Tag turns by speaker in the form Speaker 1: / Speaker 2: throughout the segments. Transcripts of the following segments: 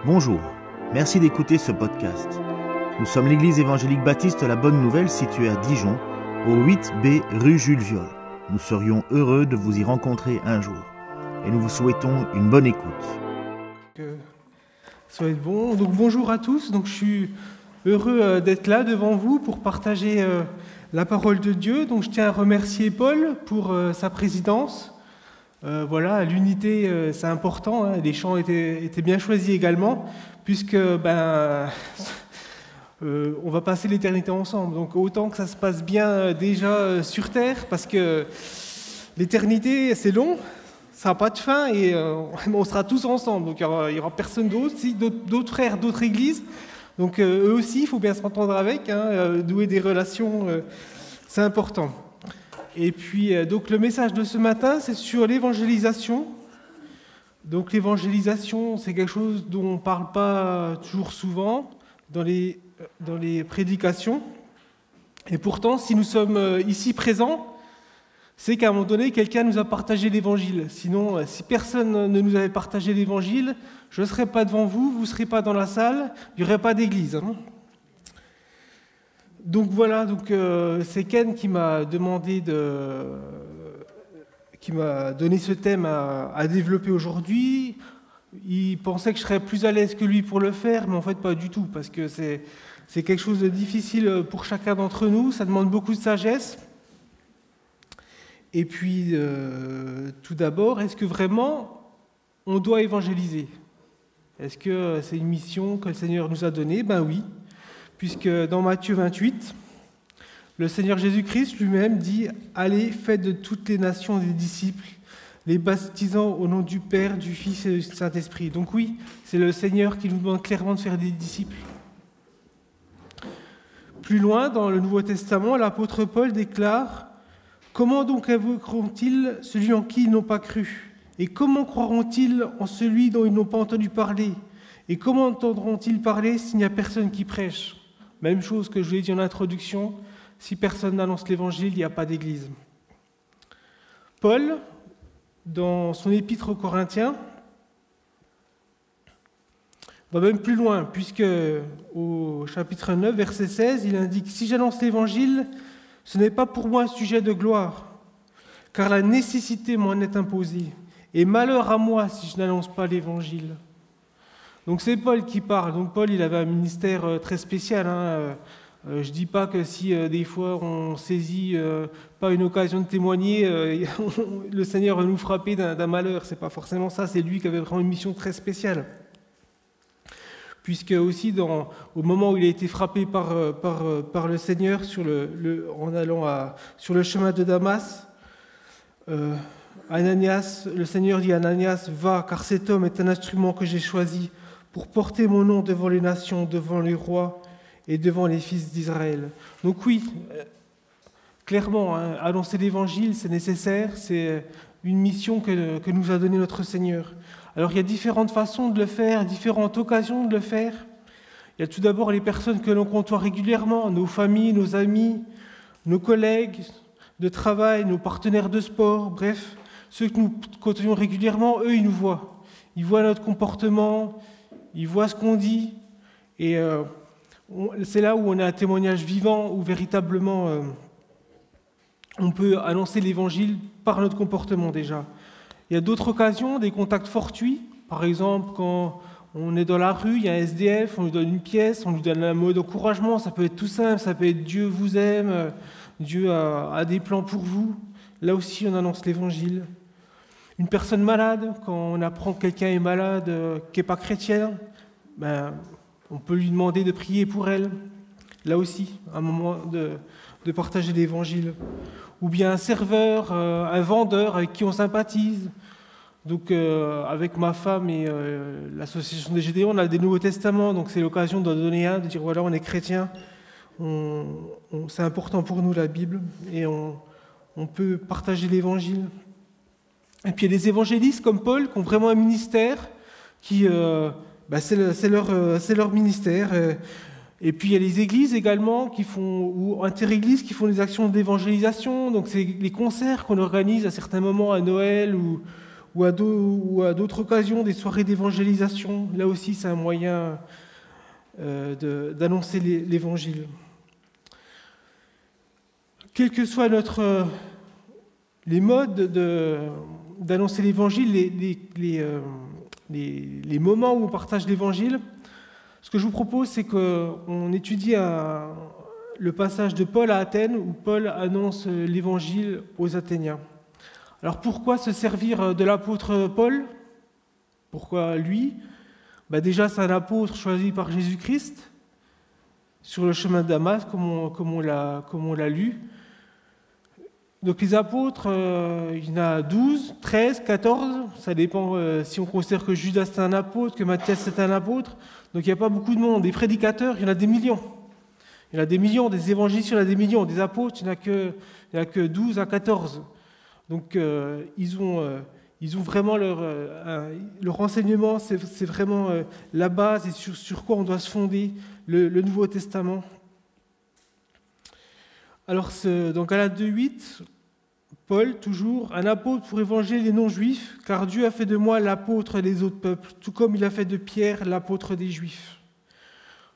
Speaker 1: Bonjour, merci d'écouter ce podcast. Nous sommes l'église évangélique baptiste La Bonne Nouvelle située à Dijon, au 8B rue Jules Viol. Nous serions heureux de vous y rencontrer un jour. Et nous vous souhaitons une bonne écoute.
Speaker 2: Ça va être bon. Donc, bonjour à tous. Donc, je suis heureux d'être là devant vous pour partager la parole de Dieu. Donc, je tiens à remercier Paul pour sa présidence. Voilà, l'unité, c'est important. Les chants étaient bien choisis également, puisque on va passer l'éternité ensemble. Donc, autant que ça se passe bien déjà sur Terre, parce que l'éternité, c'est long. Ça n'a pas de fin et on sera tous ensemble. Donc, il y aura personne d'autre, d'autres frères, d'autres églises. Donc, eux aussi, il faut bien s'entendre avec, nouer des relations, c'est important. Et puis, donc, le message de ce matin, c'est sur l'évangélisation. Donc, l'évangélisation, c'est quelque chose dont on ne parle pas toujours souvent dans les prédications. Et pourtant, si nous sommes ici présents, c'est qu'à un moment donné, quelqu'un nous a partagé l'évangile. Sinon, si personne ne nous avait partagé l'évangile, je ne serais pas devant vous, vous ne serez pas dans la salle, il n'y aurait pas d'église. Donc voilà, c'est Ken qui m'a donné ce thème à développer aujourd'hui. Il pensait que je serais plus à l'aise que lui pour le faire, mais en fait pas du tout, parce que c'est quelque chose de difficile pour chacun d'entre nous, ça demande beaucoup de sagesse. Et puis, tout d'abord, est-ce que vraiment on doit évangéliser ? Est-ce que c'est une mission que le Seigneur nous a donnée ? Ben oui, puisque dans Matthieu 28, le Seigneur Jésus-Christ lui-même dit « Allez, faites de toutes les nations des disciples, les baptisant au nom du Père, du Fils et du Saint-Esprit. » Donc oui, c'est le Seigneur qui nous demande clairement de faire des disciples. Plus loin, dans le Nouveau Testament, l'apôtre Paul déclare « Comment donc invoqueront-ils celui en qui ils n'ont pas cru ? Et comment croiront-ils en celui dont ils n'ont pas entendu parler ? Et comment entendront-ils parler s'il n'y a personne qui prêche ?» Même chose que je vous ai dit en introduction, si personne n'annonce l'évangile, il n'y a pas d'église. Paul, dans son épître aux Corinthiens, va même plus loin, puisque au chapitre 9, verset 16, il indique « Si j'annonce l'évangile, ce n'est pas pour moi un sujet de gloire, car la nécessité m'en est imposée, et malheur à moi si je n'annonce pas l'évangile. » Donc c'est Paul qui parle. Donc Paul, il avait un ministère très spécial. Je ne dis pas que si des fois on saisit pas une occasion de témoigner, le Seigneur va nous frapper d'un malheur. C'est pas forcément ça. C'est lui qui avait vraiment une mission très spéciale. Puisque aussi au moment où il a été frappé par le Seigneur en allant sur le chemin de Damas, Ananias, le Seigneur dit à Ananias, « Va, car cet homme est un instrument que j'ai choisi pour porter mon nom devant les nations, devant les rois et devant les fils d'Israël. » Donc oui, clairement, annoncer l'évangile, c'est nécessaire, c'est une mission que nous a donnée notre Seigneur. Alors il y a différentes façons de le faire, différentes occasions de le faire. Il y a tout d'abord les personnes que l'on côtoie régulièrement, nos familles, nos amis, nos collègues de travail, nos partenaires de sport, bref, ceux que nous côtoyons régulièrement, eux, ils nous voient. Ils voient notre comportement, ils voient ce qu'on dit, et c'est là où on a un témoignage vivant, où véritablement on peut annoncer l'évangile par notre comportement déjà. Il y a d'autres occasions, des contacts fortuits, par exemple quand on est dans la rue, il y a un SDF, on lui donne une pièce, on lui donne un mot d'encouragement, ça peut être tout simple, ça peut être « Dieu vous aime », Dieu a des plans pour vous. Là aussi, on annonce l'évangile. Une personne malade, quand on apprend que quelqu'un est malade, qui n'est pas chrétien, on peut lui demander de prier pour elle. Là aussi, un moment de partager l'évangile. Ou bien un serveur, un vendeur avec qui on sympathise. Donc, avec ma femme et l'association des Gédéons, on a des Nouveaux Testaments, donc c'est l'occasion d'en donner un, de dire voilà, on est chrétien. C'est important pour nous la Bible et on peut partager l'évangile. Et puis il y a des évangélistes comme Paul qui ont vraiment un ministère qui c'est leur ministère. Et puis il y a les églises également ou inter-églises qui font des actions d'évangélisation. Donc c'est les concerts qu'on organise à certains moments à Noël ou ou à d'autres occasions, des soirées d'évangélisation. Là aussi, c'est un moyen d'annoncer l'Évangile. Quels que soient les modes d'annoncer l'Évangile, les moments où on partage l'Évangile, ce que je vous propose, c'est qu'on étudie le passage de Paul à Athènes, où Paul annonce l'Évangile aux Athéniens. Alors pourquoi se servir de l'apôtre Paul? Pourquoi lui? Déjà, c'est un apôtre choisi par Jésus-Christ sur le chemin de Damas, comme on l'a lu. Donc les apôtres, il y en a 12, 13, 14, ça dépend si on considère que Judas c'est un apôtre, que Matthias c'est un apôtre. Donc il n'y a pas beaucoup de monde. Des prédicateurs, il y en a des millions. Il y en a des millions, des évangélistes, il y en a des millions. Des apôtres, il n'y en a que 12 à 14. Donc ils ont vraiment leur enseignement, c'est vraiment la base et sur quoi on doit se fonder le Nouveau Testament. Alors dans Galates 2:8, Paul, toujours, un apôtre pour évangéliser les non-juifs, car Dieu a fait de moi l'apôtre des autres peuples, tout comme il a fait de Pierre l'apôtre des juifs.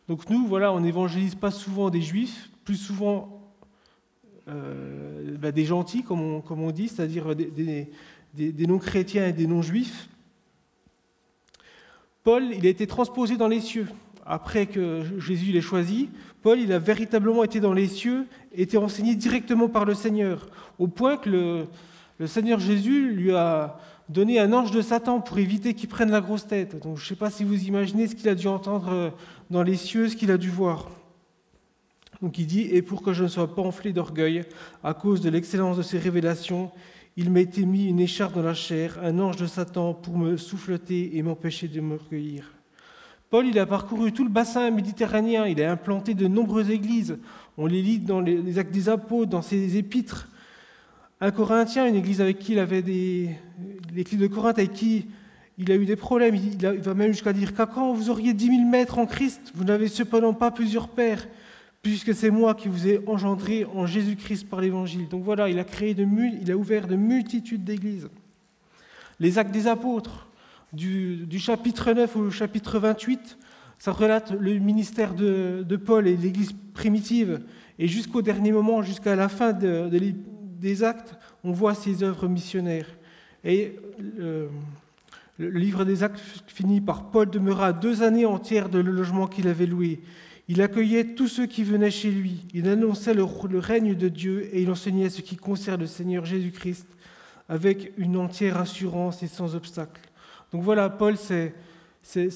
Speaker 2: Donc nous, on n'évangélise pas souvent des juifs, plus souvent des gentils, comme on dit, c'est-à-dire des non-chrétiens et des non-juifs. Paul, il a été transposé dans les cieux. Après que Jésus l'ait choisi, Paul, il a véritablement été dans les cieux, été enseigné directement par le Seigneur, au point que le Seigneur Jésus lui a donné un ange de Satan pour éviter qu'il prenne la grosse tête. Donc je ne sais pas si vous imaginez ce qu'il a dû entendre dans les cieux, ce qu'il a dû voir. Donc il dit « Et pour que je ne sois pas enflé d'orgueil, à cause de l'excellence de ses révélations, il m'a été mis une écharpe dans la chair, un ange de Satan pour me souffleter et m'empêcher de m'orgueillir. » Paul, il a parcouru tout le bassin méditerranéen, il a implanté de nombreuses églises. On les lit dans les Actes des Apôtres, dans ses épîtres. Un Corinthien, une église avec qui il avait l'église de Corinthe, avec qui il a eu des problèmes. Il va même jusqu'à dire qu'à quand vous auriez 10 000 maîtres en Christ, vous n'avez cependant pas plusieurs pères, puisque c'est moi qui vous ai engendré en Jésus-Christ par l'Évangile. Donc voilà, il a ouvert de multitudes d'églises. Les Actes des Apôtres, du chapitre 9 au chapitre 28, ça relate le ministère de Paul et de l'Église primitive. Et jusqu'au dernier moment, jusqu'à la fin des Actes, on voit ses œuvres missionnaires. Et le livre des Actes finit par « Paul demeura 2 années entières dans le logement qu'il avait loué. Il accueillait tous ceux qui venaient chez lui. Il annonçait le règne de Dieu et il enseignait ce qui concerne le Seigneur Jésus-Christ avec une entière assurance et sans obstacle. » Donc voilà, Paul, c'est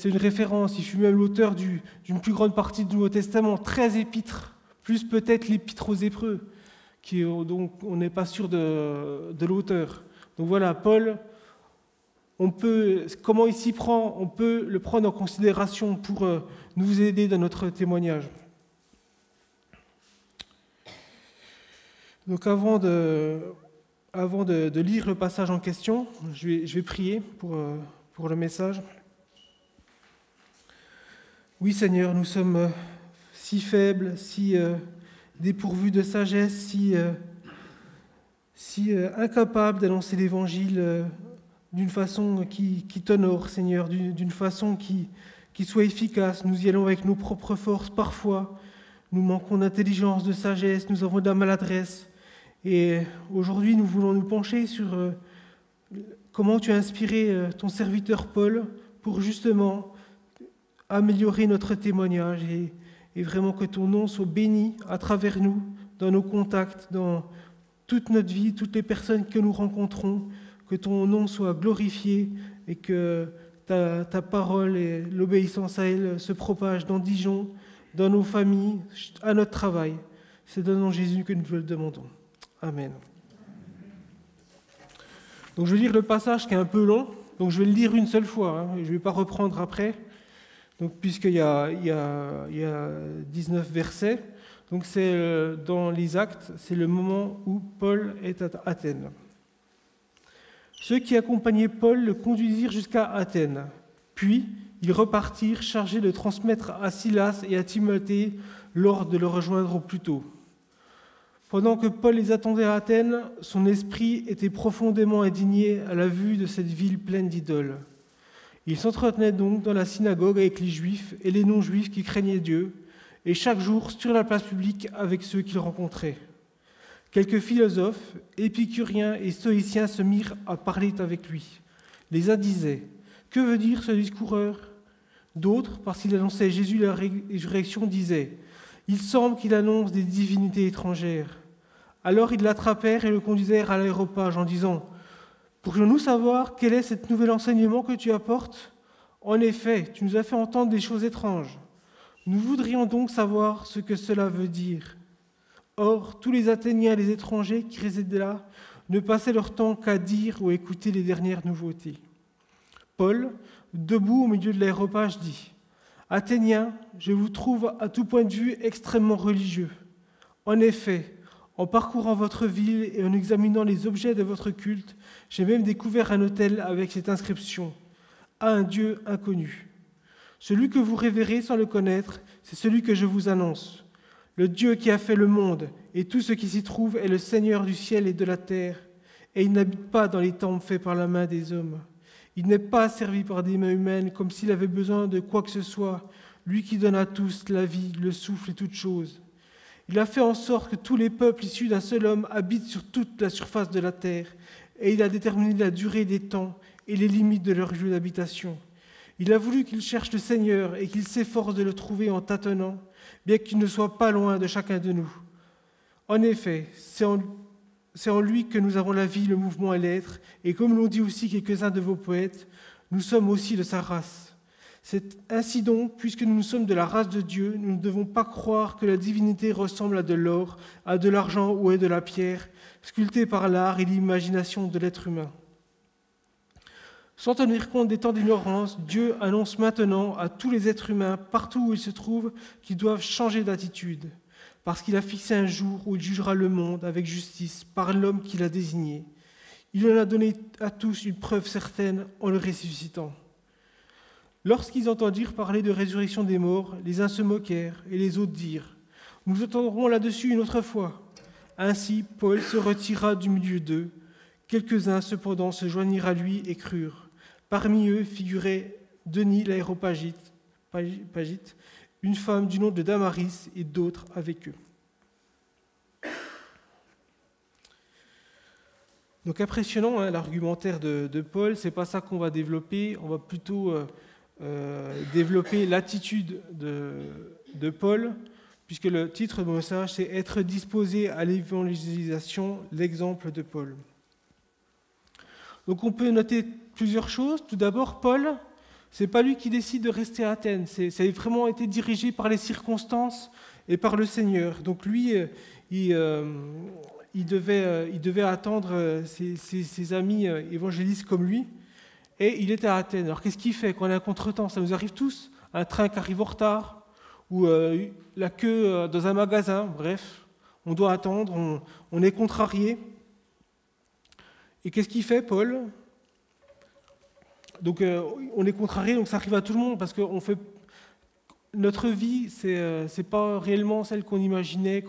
Speaker 2: une référence. Il fut même l'auteur d'une plus grande partie du Nouveau Testament, 13 épîtres, plus peut-être l'épître aux Hébreux, donc on n'est pas sûr de l'auteur. Donc voilà, Paul, comment il s'y prend, on peut le prendre en considération pour nous aider dans notre témoignage. Donc avant de lire le passage en question, je vais prier pour le message. Oui, Seigneur, nous sommes si faibles, si dépourvus de sagesse, si incapables d'annoncer l'Évangile d'une façon qui t'honore, Seigneur, d'une façon qui soit efficace. Nous y allons avec nos propres forces parfois. Nous manquons d'intelligence, de sagesse, nous avons de la maladresse. Et aujourd'hui, nous voulons nous pencher sur comment tu as inspiré ton serviteur Paul pour justement améliorer notre témoignage et vraiment que ton nom soit béni à travers nous, dans nos contacts, dans toute notre vie, toutes les personnes que nous rencontrons, que ton nom soit glorifié et que ta parole et l'obéissance à elle se propagent dans Dijon, dans nos familles, à notre travail. C'est dans le nom de Jésus que nous te le demandons. Amen. Donc je vais lire le passage qui est un peu long, donc je vais le lire une seule fois, je ne vais pas reprendre après, donc, puisqu'il y a 19 versets. Donc c'est dans les Actes, c'est le moment où Paul est à Athènes. Ceux qui accompagnaient Paul le conduisirent jusqu'à Athènes, puis ils repartirent chargés de transmettre à Silas et à Timothée l'ordre de le rejoindre au plus tôt. Pendant que Paul les attendait à Athènes, son esprit était profondément indigné à la vue de cette ville pleine d'idoles. Il s'entretenait donc dans la synagogue avec les Juifs et les non-Juifs qui craignaient Dieu, et chaque jour sur la place publique avec ceux qu'il rencontrait. Quelques philosophes, épicuriens et stoïciens se mirent à parler avec lui. Les uns disaient « Que veut dire ce discoureur ?» D'autres, parce qu'il annonçait Jésus la résurrection, disaient « Il semble qu'il annonce des divinités étrangères. » Alors ils l'attrapèrent et le conduisirent à l'aréopage en disant « Pourrions-nous savoir quel est ce nouvel enseignement que tu apportes ? En effet, tu nous as fait entendre des choses étranges. Nous voudrions donc savoir ce que cela veut dire. » Or, tous les Athéniens et les étrangers qui résidaient là ne passaient leur temps qu'à dire ou écouter les dernières nouveautés. Paul, debout au milieu de l'aréopage, dit « Athéniens, je vous trouve à tout point de vue extrêmement religieux. En effet, en parcourant votre ville et en examinant les objets de votre culte, j'ai même découvert un autel avec cette inscription « À un Dieu inconnu ». Celui que vous révérez sans le connaître, c'est celui que je vous annonce. Le Dieu qui a fait le monde et tout ce qui s'y trouve est le Seigneur du ciel et de la terre, et il n'habite pas dans les temples faits par la main des hommes. Il n'est pas servi par des mains humaines comme s'il avait besoin de quoi que ce soit, lui qui donne à tous la vie, le souffle et toutes choses. Il a fait en sorte que tous les peuples issus d'un seul homme habitent sur toute la surface de la terre, et il a déterminé la durée des temps et les limites de leur lieu d'habitation. Il a voulu qu'ils cherchent le Seigneur et qu'ils s'efforcent de le trouver en tâtonnant, bien qu'il ne soit pas loin de chacun de nous. En effet, c'est en lui que nous avons la vie, le mouvement et l'être, et comme l'ont dit aussi quelques-uns de vos poètes, nous sommes aussi de sa race. C'est ainsi donc, puisque nous sommes de la race de Dieu, nous ne devons pas croire que la divinité ressemble à de l'or, à de l'argent ou à de la pierre, sculptée par l'art et l'imagination de l'être humain. Sans tenir compte des temps d'ignorance, Dieu annonce maintenant à tous les êtres humains, partout où ils se trouvent, qu'ils doivent changer d'attitude, parce qu'il a fixé un jour où il jugera le monde avec justice par l'homme qu'il a désigné. Il en a donné à tous une preuve certaine en le ressuscitant. Lorsqu'ils entendirent parler de résurrection des morts, les uns se moquèrent et les autres dirent « Nous entendrons là-dessus une autre fois. » Ainsi, Paul se retira du milieu d'eux. Quelques-uns, cependant, se joignirent à lui et crurent. Parmi eux figurait Denis l'aréopagite, une femme du nom de Damaris et d'autres avec eux. Donc impressionnant, hein, l'argumentaire de Paul, c'est pas ça qu'on va développer, on va plutôt développer l'attitude de Paul, puisque le titre de mon message, c'est « Être disposé à l'évangélisation, l'exemple de Paul ». Donc on peut noter plusieurs choses. Tout d'abord, Paul, c'est pas lui qui décide de rester à Athènes, ça a vraiment été dirigé par les circonstances et par le Seigneur. Donc lui, il devait attendre ses amis évangélistes comme lui, et il était à Athènes. Alors qu'est-ce qu'il fait quand on a un contretemps? Ça nous arrive tous, un train qui arrive en retard, ou la queue dans un magasin, bref, on doit attendre, on est contrarié. Et qu'est-ce qu'il fait, Paul? Donc on est contrarié, donc ça arrive à tout le monde, parce que notre vie, c'est pas réellement celle qu'on imaginait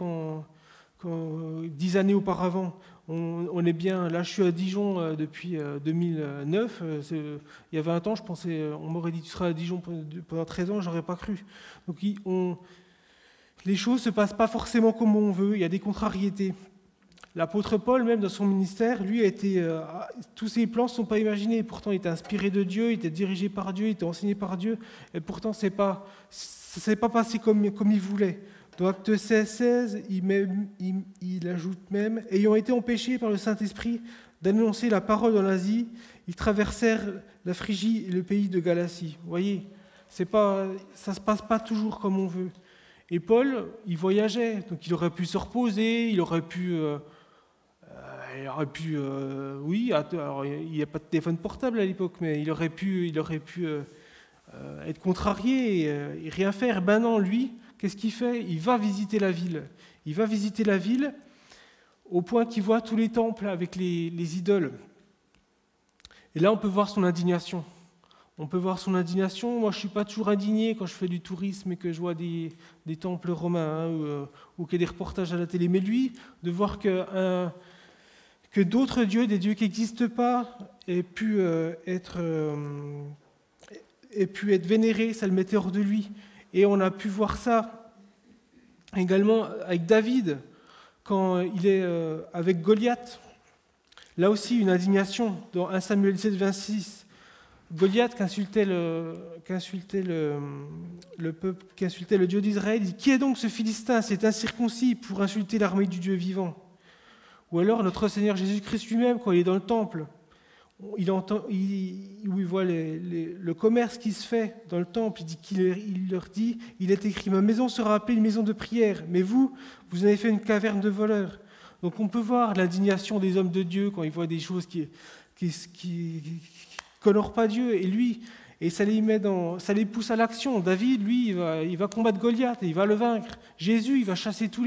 Speaker 2: 10 années auparavant. On est bien, là je suis à Dijon depuis 2009, il y a 20 ans je pensais, on m'aurait dit tu seras à Dijon pendant 13 ans, j'aurais pas cru. Donc les choses se passent pas forcément comme on veut, il y a des contrariétés. L'apôtre Paul, même dans son ministère, lui, tous ses plans ne sont pas imaginés. Pourtant, il était inspiré de Dieu, il était dirigé par Dieu, il était enseigné par Dieu. Et pourtant, ça ne s'est pas passé comme il voulait. Dans Actes 16, il ajoute même « Ayant été empêchés par le Saint-Esprit d'annoncer la parole en Asie, ils traversèrent la Phrygie et le pays de Galatie. » Vous voyez, ça ne se passe pas toujours comme on veut. Et Paul, il voyageait, donc il aurait pu se reposer, il aurait pu... oui, alors, il n'y a pas de téléphone portable à l'époque, mais il aurait pu être contrarié et rien faire. Ben non, lui, qu'est-ce qu'il fait? Il va visiter la ville. Il va visiter la ville au point qu'il voit tous les temples avec les idoles. Et là, on peut voir son indignation. On peut voir son indignation. Moi, je ne suis pas toujours indigné quand je fais du tourisme et que je vois des temples romains ou qu'il y a des reportages à la télé. Mais lui, de voir que d'autres dieux, des dieux qui n'existent pas, aient pu être vénérés, ça le mettait hors de lui. Et on a pu voir ça également avec David, quand il est avec Goliath. Là aussi, une indignation dans 1 Samuel 7, 26. Goliath qui insultait le peuple, qui insultait le Dieu d'Israël, dit « Qui est donc ce Philistin, cet incirconcis, pour insulter l'armée du Dieu vivant ?» Ou alors notre Seigneur Jésus-Christ lui-même, quand il est dans le temple, où il voit le commerce qui se fait dans le temple, il leur dit « Il est écrit, ma maison sera appelée une maison de prière, mais vous avez fait une caverne de voleurs. » Donc on peut voir l'indignation des hommes de Dieu quand ils voient des choses qui n'honorent pas Dieu, et ça les pousse à l'action. David, lui, il va combattre Goliath et il va le vaincre. Jésus, il va chasser tous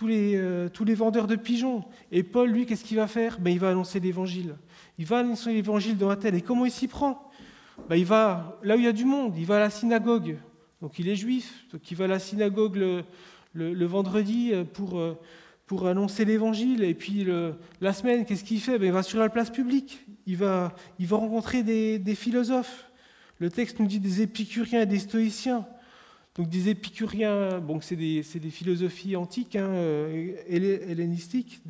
Speaker 2: les vendeurs de pigeons. Et Paul, lui, qu'est-ce qu'il va faire ? Il va annoncer l'évangile. Il va annoncer l'évangile dans Athènes. Et comment il s'y prend ? Il va là où il y a du monde, il va à la synagogue. Donc il est juif, donc il va à la synagogue le vendredi pour annoncer l'évangile. Et puis la semaine, qu'est-ce qu'il fait ? Il va sur la place publique. Il va rencontrer des philosophes. Le texte nous dit des épicuriens et des stoïciens. Donc des épicuriens, c'est des philosophies antiques, hellénistiques,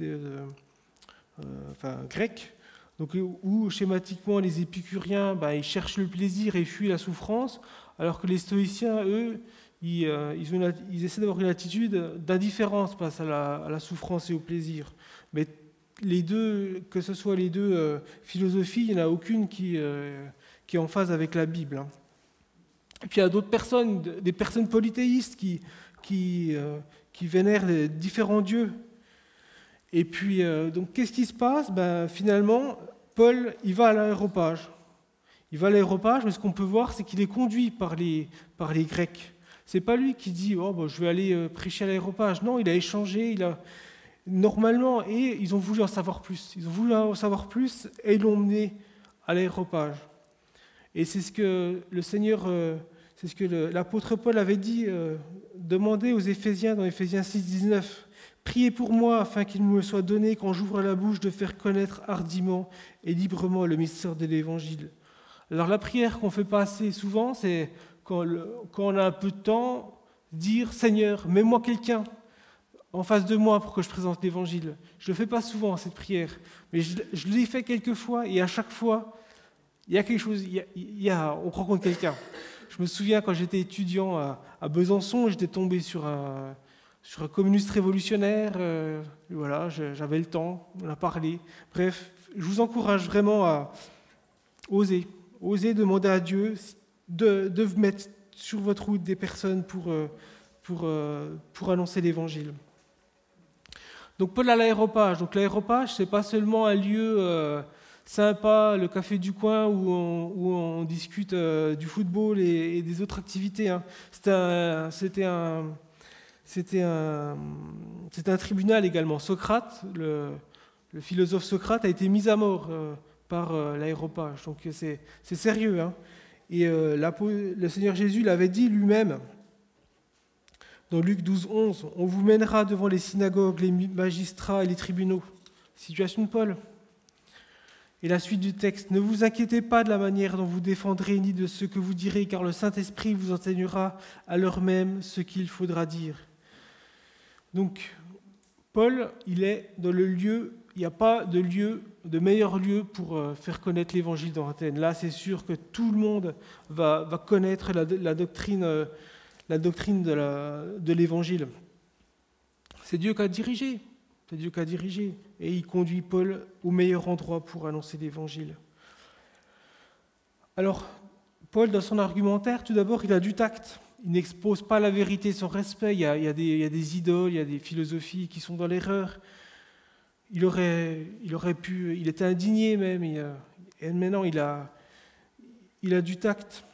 Speaker 2: grecques. Donc, où schématiquement les épicuriens, ils cherchent le plaisir et fuient la souffrance, alors que les stoïciens, eux, ils essaient d'avoir une attitude d'indifférence face à la souffrance et au plaisir. Mais les deux, que ce soit les deux philosophies, il n'y en a aucune qui est en phase avec la Bible. Et puis il y a d'autres personnes, des personnes polythéistes qui vénèrent les différents dieux. Et puis, donc, qu'est-ce qui se passe ? Finalement, Paul, il va à l'aréopage. Il va à l'aréopage, mais ce qu'on peut voir, c'est qu'il est conduit par les Grecs. C'est pas lui qui dit « je vais aller prêcher à l'aréopage ». Non, il a échangé, normalement, et ils ont voulu en savoir plus. Ils ont voulu en savoir plus et ils l'ont emmené à l'aréopage. Et c'est ce que le Seigneur, c'est ce que l'apôtre Paul avait dit, demandé aux Éphésiens dans Éphésiens 6, 19. « Priez pour moi afin qu'il me soit donné, quand j'ouvre la bouche, de faire connaître hardiment et librement le mystère de l'Évangile. » Alors la prière qu'on fait pas assez souvent, c'est quand on a un peu de temps, dire « Seigneur, mets-moi quelqu'un en face de moi pour que je présente l'Évangile. » Je ne le fais pas souvent, cette prière, mais je l'ai fait quelques fois, et à chaque fois, il y a quelque chose, on rencontre quelqu'un. Je me souviens quand j'étais étudiant à Besançon, j'étais tombé sur un communiste révolutionnaire, voilà, j'avais le temps, on a parlé. Bref, je vous encourage vraiment à oser demander à Dieu de mettre sur votre route des personnes pour annoncer l'Évangile. Donc Paul à l'aréopage. Donc l'aréopage, c'est pas seulement un lieu sympa, le café du coin où on discute du football et des autres activités. C'était un tribunal également. Socrate, le philosophe Socrate, a été mis à mort par l'aréopage. Donc c'est sérieux. Et le Seigneur Jésus l'avait dit lui-même dans Luc 12, 11, « On vous mènera devant les synagogues, les magistrats et les tribunaux. » Situation de Paul. Et la suite du texte, « Ne vous inquiétez pas de la manière dont vous défendrez, ni de ce que vous direz, car le Saint-Esprit vous enseignera à l'heure même ce qu'il faudra dire. » Donc, Paul, il est dans le lieu, il n'y a pas de meilleur lieu pour faire connaître l'Évangile dans Athènes. Là, c'est sûr que tout le monde va connaître la doctrine de l'Évangile. C'est Dieu qui a dirigé. C'est Dieu qui a dirigé. Et il conduit Paul au meilleur endroit pour annoncer l'Évangile. Alors, Paul, dans son argumentaire, tout d'abord, il a du tact. Il n'expose pas la vérité sans respect. Il y a des idoles, il y a des philosophies qui sont dans l'erreur. Il était indigné même. Et maintenant, il a du tact.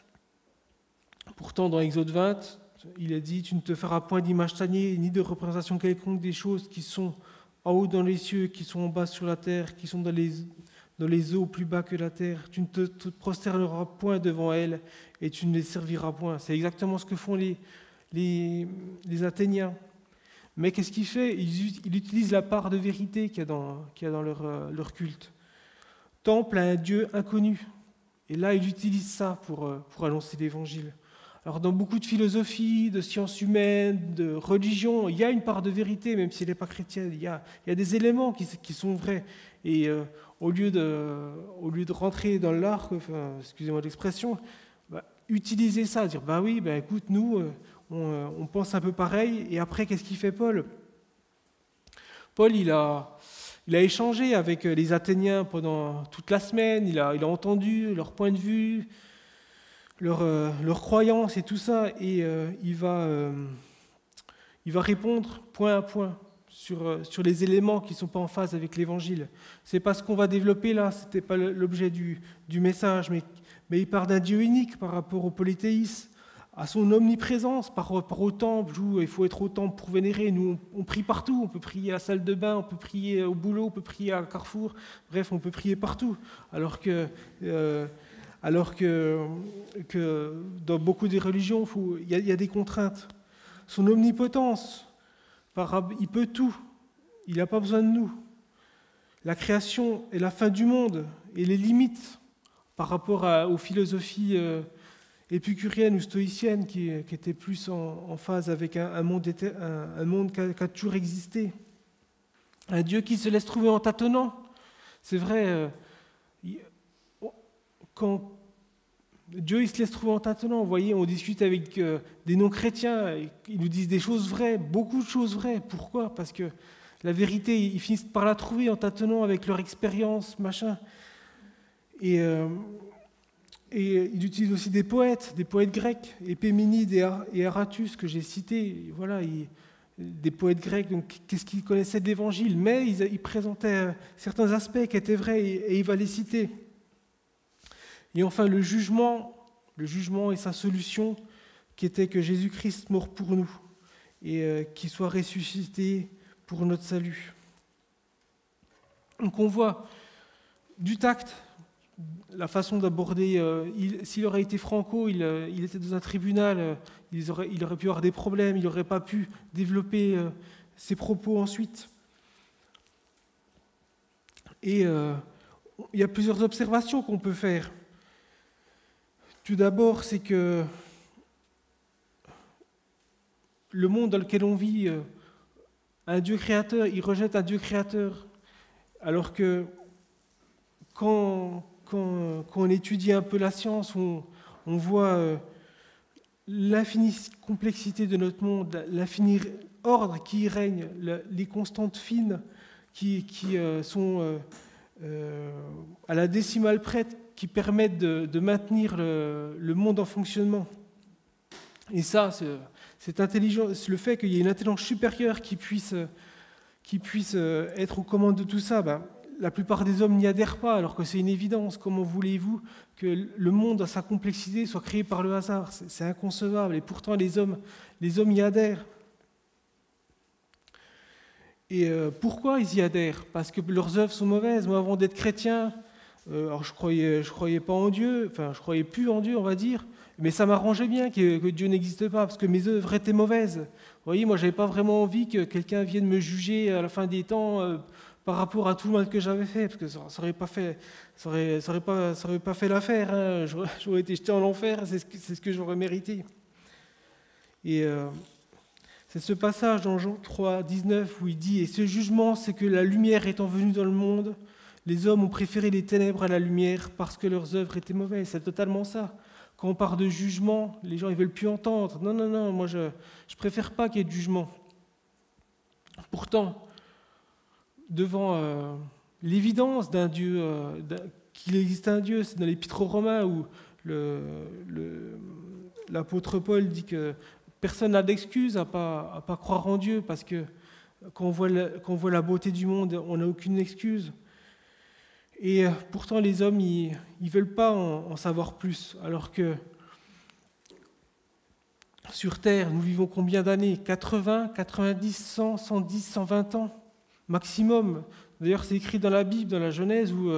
Speaker 2: Pourtant, dans Exode 20, il a dit « Tu ne te feras point d'image taillée, ni de représentation quelconque des choses qui sont en haut dans les cieux, qui sont en bas sur la terre, qui sont dans dans les eaux plus bas que la terre. Tu ne te prosterneras point devant elles et tu ne les serviras point. C'est exactement ce que font les Athéniens. Mais qu'est-ce qu'il fait ? Il utilise la part de vérité qu'il y a dans leur culte. Temple à un Dieu inconnu. Et là, il utilise ça pour annoncer l'Évangile. Alors, dans beaucoup de philosophies, de sciences humaines, de religion, il y a une part de vérité, même si elle n'est pas chrétienne. Il y a des éléments qui sont vrais. Et au lieu de rentrer dans l'arc, excusez-moi l'expression, utiliser ça, dire oui, écoute, nous, on pense un peu pareil. Et après, qu'est-ce qu'il fait, Paul ? Paul, il a échangé avec les Athéniens pendant toute la semaine, il a entendu leur point de vue, leurs croyances et tout ça, et il va répondre point à point sur les éléments qui ne sont pas en phase avec l'Évangile. C'est pas ce qu'on va développer là, ce n'était pas l'objet du message, mais il parle d'un Dieu unique par rapport au polythéisme, à son omniprésence par rapport au temple, où il faut être au temple pour vénérer. Nous, on prie partout, on peut prier à la salle de bain, on peut prier au boulot, on peut prier à Carrefour, bref, on peut prier partout. Alors que dans beaucoup des religions, il y a des contraintes. Son omnipotence, il peut tout, il n'a pas besoin de nous. La création et la fin du monde et les limites par rapport aux philosophies épicurienne ou stoïcienne qui était plus en phase avec un monde qui a toujours existé. Un Dieu qui se laisse trouver en tâtonnant. C'est vrai, quand Dieu il se laisse trouver en tâtonnant, vous voyez, on discute avec des non-chrétiens, ils nous disent des choses vraies, beaucoup de choses vraies. Pourquoi ? Parce que la vérité, ils finissent par la trouver en tâtonnant avec leur expérience, machin. Et il utilise aussi des poètes grecs, Épéménide et Aratus, que j'ai cités. Voilà, des poètes grecs, donc qu'est-ce qu'ils connaissaient de l'Évangile ? Mais ils présentaient certains aspects qui étaient vrais et il va les citer. Et enfin, le jugement et sa solution, qui était que Jésus-Christ mort pour nous et qu'il soit ressuscité pour notre salut. Donc on voit du tact, la façon d'aborder, s'il aurait été franco, il était dans un tribunal, il aurait pu avoir des problèmes, il n'aurait pas pu développer ses propos ensuite. Et il y a plusieurs observations qu'on peut faire. Tout d'abord, c'est que le monde dans lequel on vit, un Dieu créateur, il rejette un Dieu créateur, alors que quand on étudie un peu la science, on voit l'infinie complexité de notre monde, l'infini ordre qui y règne, les constantes fines qui sont à la décimale près, qui permettent de maintenir le monde en fonctionnement. Et ça, c'est intelligent, le fait qu'il y ait une intelligence supérieure qui puisse être aux commandes de tout ça, la plupart des hommes n'y adhèrent pas, alors que c'est une évidence. Comment voulez-vous que le monde, à sa complexité, soit créé par le hasard ? C'est inconcevable. Et pourtant, les hommes y adhèrent. Et pourquoi ils y adhèrent ? Parce que leurs œuvres sont mauvaises. Moi, avant d'être chrétien, alors je croyais pas en Dieu, enfin, je croyais plus en Dieu, on va dire, mais ça m'arrangeait bien que Dieu n'existe pas, parce que mes œuvres étaient mauvaises. Vous voyez, moi, j'avais pas vraiment envie que quelqu'un vienne me juger à la fin des temps par rapport à tout le mal que j'avais fait, parce que ça aurait pas fait l'affaire. Hein. J'aurais été jeté en enfer, c'est ce que j'aurais mérité. Et c'est ce passage dans Jean 3, 19 où il dit « Et ce jugement, c'est que la lumière étant venue dans le monde, les hommes ont préféré les ténèbres à la lumière parce que leurs œuvres étaient mauvaises. » C'est totalement ça. Quand on parle de jugement, les gens ne veulent plus entendre. Non, moi je préfère pas qu'il y ait de jugement. Pourtant, devant l'évidence d'un Dieu, qu'il existe un Dieu, c'est dans l'Épître aux Romains où l'apôtre Paul dit que personne n'a d'excuse à pas croire en Dieu, parce que quand on voit la beauté du monde, on n'a aucune excuse. Et pourtant, les hommes, ils veulent pas en savoir plus, alors que sur Terre, nous vivons combien d'années ? 80, 90, 100, 110, 120 ans maximum. D'ailleurs, c'est écrit dans la Bible, dans la Genèse, où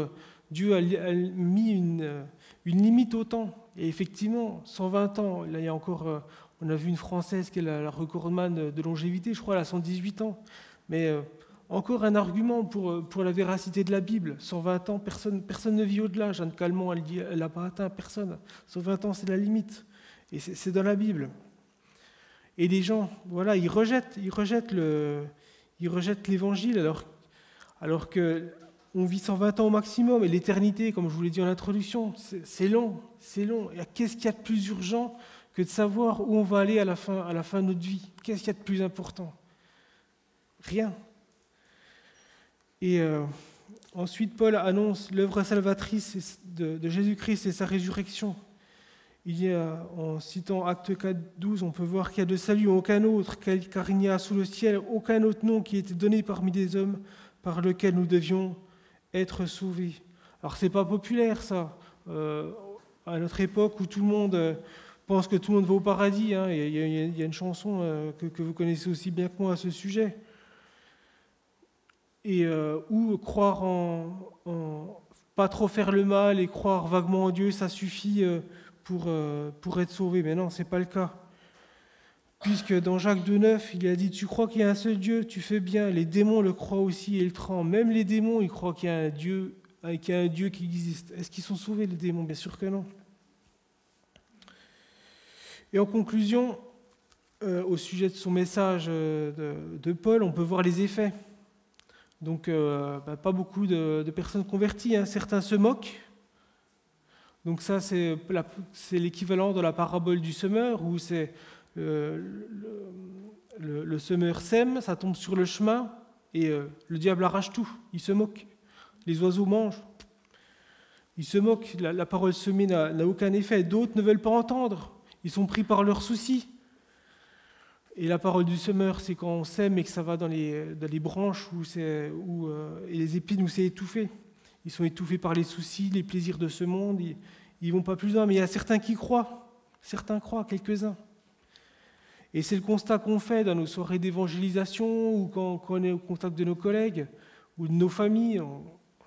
Speaker 2: Dieu a mis une limite au temps. Et effectivement, 120 ans, là il y a encore, on a vu une Française qui est la recordman de longévité, je crois, elle a 118 ans. Mais encore un argument pour la véracité de la Bible. 120 ans, personne ne vit au-delà. Jeanne Calment, elle dit, elle n'a pas atteint personne. 120 ans, c'est la limite. Et c'est dans la Bible. Et les gens, voilà, ils rejettent l'évangile alors que on vit 120 ans au maximum. Et l'éternité, comme je vous l'ai dit en introduction, c'est long. Et qu'est-ce qu'il y a de plus urgent que de savoir où on va aller à la fin de notre vie? Qu'est-ce qu'il y a de plus important? Rien. Et ensuite, Paul annonce l'œuvre salvatrice de Jésus-Christ et sa résurrection. En citant Actes 4, 12, on peut voir qu'il y a de salut aucun autre, car il n'y a sous le ciel aucun autre nom qui ait été donné parmi les hommes par lequel nous devions être sauvés. Alors c'est pas populaire ça, à notre époque où tout le monde pense que tout le monde va au paradis. Hein, il y a une chanson que vous connaissez aussi bien que moi à ce sujet. Et ou croire en pas trop faire le mal et croire vaguement en Dieu, ça suffit pour être sauvé. Mais non, c'est pas le cas. Puisque dans Jacques 2,9, il a dit « Tu crois qu'il y a un seul Dieu, tu fais bien. Les démons le croient aussi et ils tremblent. Même les démons, ils croient qu'il y a un Dieu qui existe. » Est-ce qu'ils sont sauvés, les démons? Bien sûr que non. Et en conclusion, au sujet de son message de Paul, on peut voir les effets. Donc, pas beaucoup de personnes converties. Hein. Certains se moquent. Donc ça, c'est l'équivalent de la parabole du semeur, où c'est le semeur sème, ça tombe sur le chemin, et le diable arrache tout. Il se moque. Les oiseaux mangent. Il se moque. La parole semée n'a aucun effet. D'autres ne veulent pas entendre. Ils sont pris par leurs soucis. Et la parole du semeur, c'est quand on sème et que ça va dans les branches et les épines où c'est étouffé. Ils sont étouffés par les soucis, les plaisirs de ce monde. Ils ne vont pas plus loin, mais il y a certains qui croient. Certains croient, quelques-uns. Et c'est le constat qu'on fait dans nos soirées d'évangélisation ou quand on est au contact de nos collègues ou de nos familles.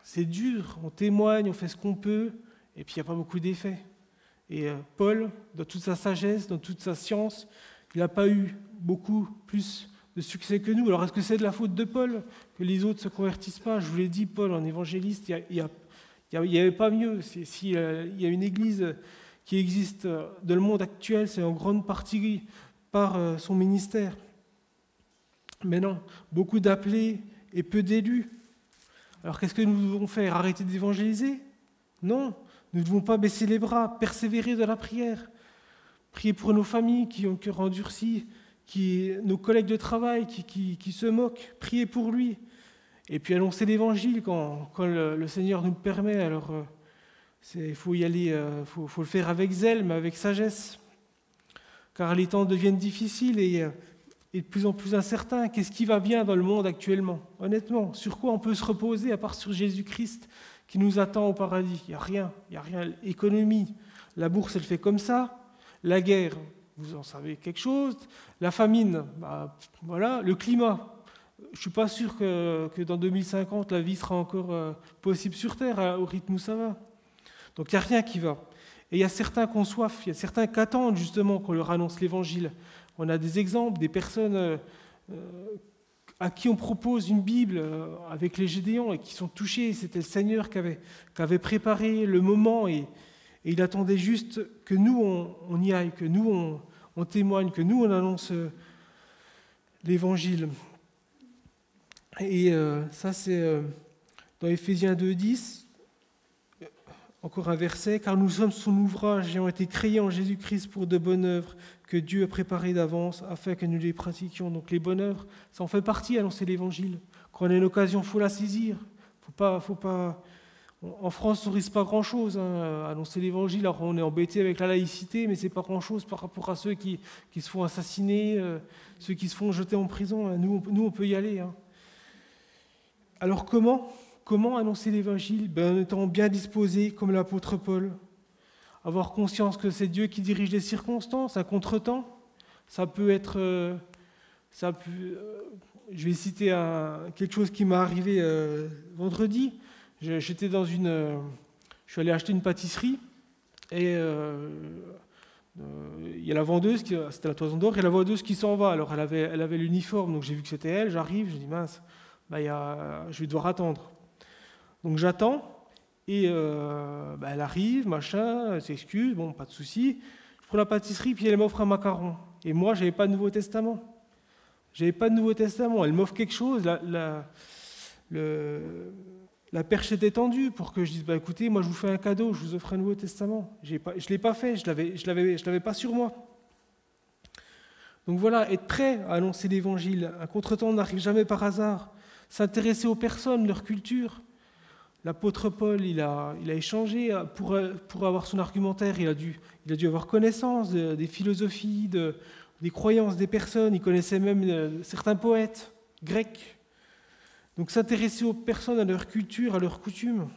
Speaker 2: C'est dur, on témoigne, on fait ce qu'on peut, et puis il n'y a pas beaucoup d'effets. Et Paul, dans toute sa sagesse, dans toute sa science, il n'a pas eu beaucoup plus de succès que nous. Alors est-ce que c'est de la faute de Paul que les autres ne se convertissent pas? Je vous l'ai dit, Paul, en évangéliste, il n'y avait pas mieux. S'il y a une église qui existe dans le monde actuel, c'est en grande partie par son ministère. Mais non, beaucoup d'appelés et peu d'élus. Alors qu'est-ce que nous devons faire? Arrêter d'évangéliser? Non, nous ne devons pas baisser les bras, persévérer dans la prière. Prier pour nos familles qui ont le cœur endurci, nos collègues de travail qui se moquent. Prier pour lui. Et puis annoncer l'évangile quand le Seigneur nous le permet. Alors il faut y aller, faut le faire avec zèle, mais avec sagesse. Car les temps deviennent difficiles et de plus en plus incertains. Qu'est-ce qui va bien dans le monde actuellement? Honnêtement, sur quoi on peut se reposer à part sur Jésus-Christ qui nous attend au paradis? Il n'y a rien. Économie, la bourse, elle fait comme ça. La guerre, vous en savez quelque chose. La famine, voilà. Le climat, je ne suis pas sûr que dans 2050, la vie sera encore possible sur Terre, au rythme où ça va. Donc il n'y a rien qui va. Et il y a certains qui ont soif, il y a certains qui attendent justement qu'on leur annonce l'Évangile. On a des exemples, des personnes à qui on propose une Bible avec les Gédéons et qui sont touchés. C'était le Seigneur qui avait préparé le moment et il attendait juste que nous, on y aille, que nous, on témoigne, que nous, on annonce l'Évangile. Et ça, c'est dans Éphésiens 2,10. Encore un verset, car nous sommes son ouvrage et ont été créés en Jésus-Christ pour de bonnes œuvres que Dieu a préparées d'avance afin que nous les pratiquions. Donc les bonnes œuvres, ça en fait partie, annoncer l'Évangile. Quand on a une occasion, il faut la saisir. Faut pas. En France, on ne risque pas grand-chose, annoncer l'Évangile. Alors on est embêté avec la laïcité, mais ce n'est pas grand-chose par rapport à ceux qui se font assassiner, ceux qui se font jeter en prison. Nous, on peut y aller. Alors Comment annoncer l'Évangile? En étant bien disposé, comme l'apôtre Paul. Avoir conscience que c'est Dieu qui dirige les circonstances, un contretemps. Ça peut être... je vais citer quelque chose qui m'est arrivé vendredi. Je suis allé acheter une pâtisserie et il y a la vendeuse, c'était la Toison d'Or, et la vendeuse qui s'en va. Alors elle avait l'uniforme, donc j'ai vu que c'était elle, j'arrive, je dis mince, je vais devoir attendre. Donc j'attends, et elle arrive, machin, elle s'excuse, bon, pas de souci. Je prends la pâtisserie, puis elle m'offre un macaron. Et moi, j'avais pas de Nouveau Testament. Elle m'offre quelque chose, la perche était tendue pour que je dise, écoutez, moi je vous fais un cadeau, je vous offre un Nouveau Testament. Je ne l'ai pas fait, je l'avais pas sur moi. Donc voilà, être prêt à annoncer l'Évangile. Un contretemps n'arrive jamais par hasard. S'intéresser aux personnes, leur culture. L'apôtre Paul, il a échangé pour avoir son argumentaire. Il a dû avoir connaissance des philosophies, des croyances des personnes. Il connaissait même certains poètes grecs. Donc s'intéresser aux personnes, à leur culture, à leurs coutumes,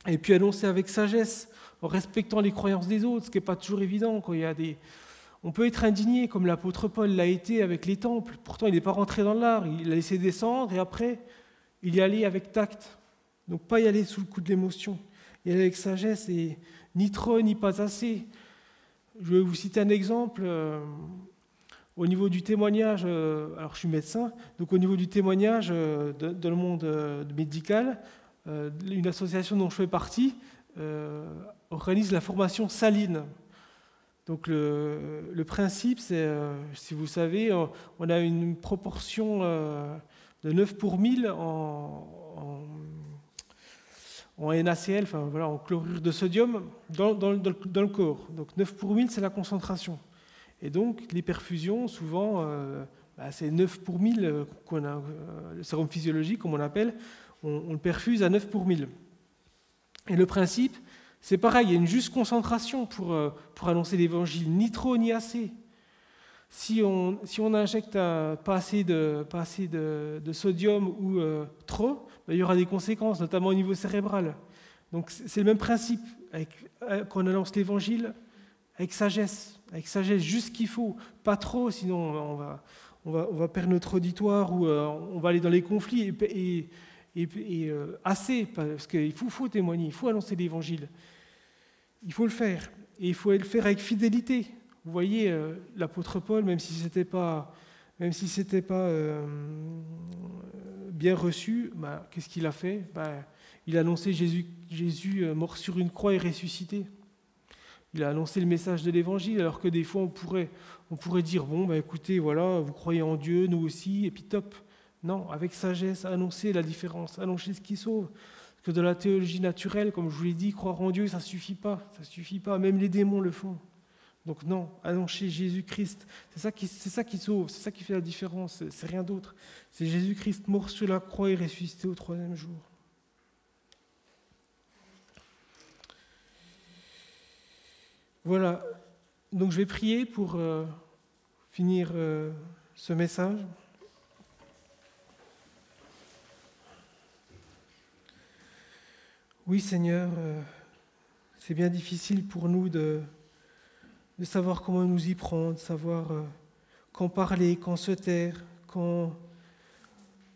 Speaker 2: et puis annoncer avec sagesse, en respectant les croyances des autres, ce qui n'est pas toujours évident. On peut être indigné, comme l'apôtre Paul l'a été avec les temples. Pourtant, il n'est pas rentré dans l'art, il a laissé descendre, et après, il y allait avec tact. Donc pas y aller sous le coup de l'émotion, y aller avec sagesse, et ni trop, ni pas assez. Je vais vous citer un exemple. Au niveau du témoignage, alors je suis médecin, donc au niveau du témoignage dans le monde médical, une association dont je fais partie organise la formation saline. Donc le principe, c'est, si vous savez, on a une proportion de 9 pour 1000 en NaCl, en chlorure de sodium dans le corps. Donc 9 pour 1000, c'est la concentration. Et donc, les perfusions, souvent, c'est 9 pour 1000, le sérum physiologique, comme on l'appelle, on le perfuse à 9 pour 1000. Et le principe, c'est pareil, il y a une juste concentration pour annoncer l'évangile, ni trop ni assez. Si on injecte pas assez de sodium ou trop, il y aura des conséquences, notamment au niveau cérébral. Donc, c'est le même principe, quand on annonce l'évangile, avec sagesse, juste ce qu'il faut, pas trop, sinon on va perdre notre auditoire ou on va aller dans les conflits, et assez, parce qu'il faut témoigner, il faut annoncer l'Évangile, il faut le faire, et il faut le faire avec fidélité. Vous voyez, l'apôtre Paul, même si c'était pas bien reçu, qu'est-ce qu'il a fait ? Il a annoncé Jésus mort sur une croix et ressuscité. Il a annoncé le message de l'Évangile, alors que des fois on pourrait dire, écoutez, voilà, vous croyez en Dieu, nous aussi, et puis top. Non, avec sagesse, annoncer la différence, annoncer ce qui sauve. Parce que dans la théologie naturelle, comme je vous l'ai dit, croire en Dieu, ça suffit pas, même les démons le font. Donc non, annoncer Jésus-Christ, c'est ça qui sauve, c'est ça qui fait la différence, c'est rien d'autre. C'est Jésus-Christ mort sur la croix et ressuscité au 3e jour. Voilà, donc je vais prier pour finir ce message. Oui Seigneur, c'est bien difficile pour nous de savoir comment nous y prendre, de savoir quand parler, quand se taire, quand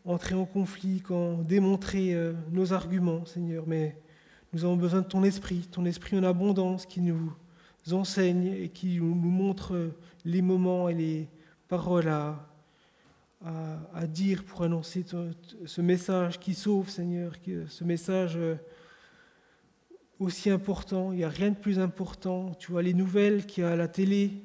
Speaker 2: entrer en conflit, quand démontrer nos arguments, Seigneur. Mais nous avons besoin de ton esprit en abondance qui nous enseigne et qui nous montre les moments et les paroles à dire pour annoncer ce message qui sauve, Seigneur, ce message aussi important. Il n'y a rien de plus important. Tu vois les nouvelles qu'il y a à la télé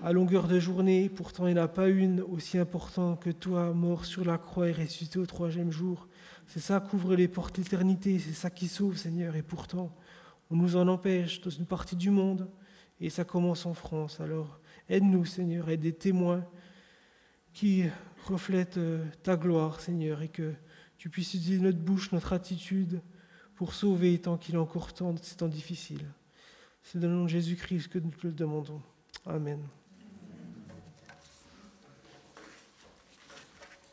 Speaker 2: à longueur de journée, pourtant il n'y en a pas une aussi importante que toi, mort sur la croix et ressuscité au 3e jour. C'est ça qui ouvre les portes de l'éternité, c'est ça qui sauve, Seigneur, et pourtant on nous en empêche dans une partie du monde, et ça commence en France. Alors, aide-nous, Seigneur, aide des témoins qui reflètent ta gloire, Seigneur, et que tu puisses utiliser notre bouche, notre attitude, pour sauver tant qu'il est encore temps, c'est tant difficile. C'est dans le nom de Jésus-Christ que nous te le demandons. Amen.